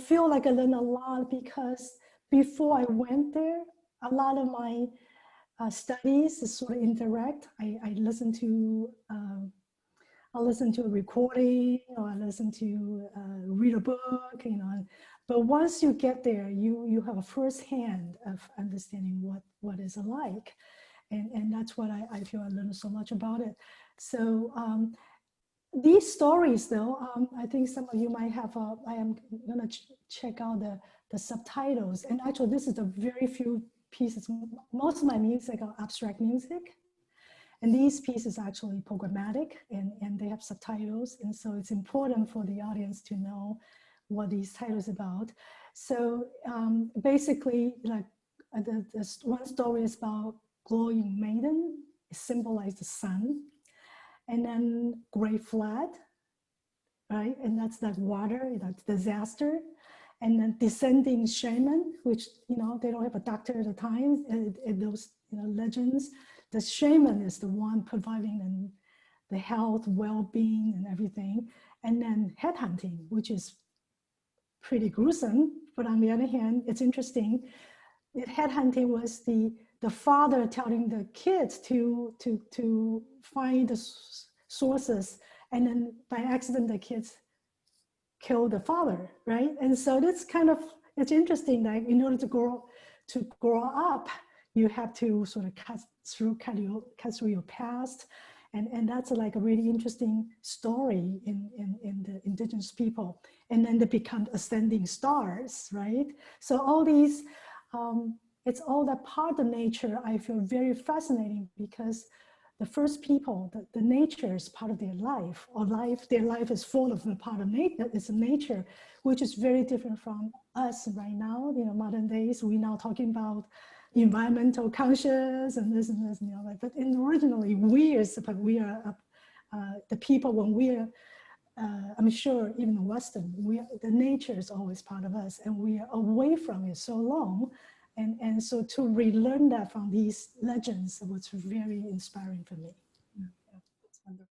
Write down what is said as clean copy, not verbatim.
feel like I learned a lot because before I went there, a lot of my studies is sort of indirect. I listen to I listen to a recording, or I listen to read a book, you know. But once you get there, you have a first hand of understanding what is like, and that's what I feel I learned so much about it. So these stories, though, I think some of you might have. I am gonna check out the subtitles, and actually, this is the very few pieces. Most of my music are abstract music. And these pieces are actually programmatic, and they have subtitles. And so it's important for the audience to know what these titles about. So basically, like the one story is about glowing maiden. It symbolizes the sun. And then great flood, right? And that's that water, that's disaster. And then descending shaman, which, you know, they don't have a doctor at the time. And those, you know, legends, the shaman is the one providing the health, well-being, and everything. And then headhunting, which is pretty gruesome. But on the other hand, it's interesting. Headhunting was the father telling the kids to find the sources, and then by accident the kids kill the father, right? And so that's kind of, it's interesting that in order to grow up, you have to sort of cut through your past. And that's like a really interesting story in the indigenous people. And then they become ascending stars, right? So all these, it's all that part of nature I feel very fascinating, because the first people, the nature is part of their life, or their life is full of the part of nature. It's nature, which is very different from us right now. You know, modern days, we're now talking about environmental conscious and this, you know. But originally, we are the people when we are. I'm sure even in Western, the nature is always part of us, and we are away from it so long. And so to relearn that from these legends was very inspiring for me. Yeah, that's wonderful.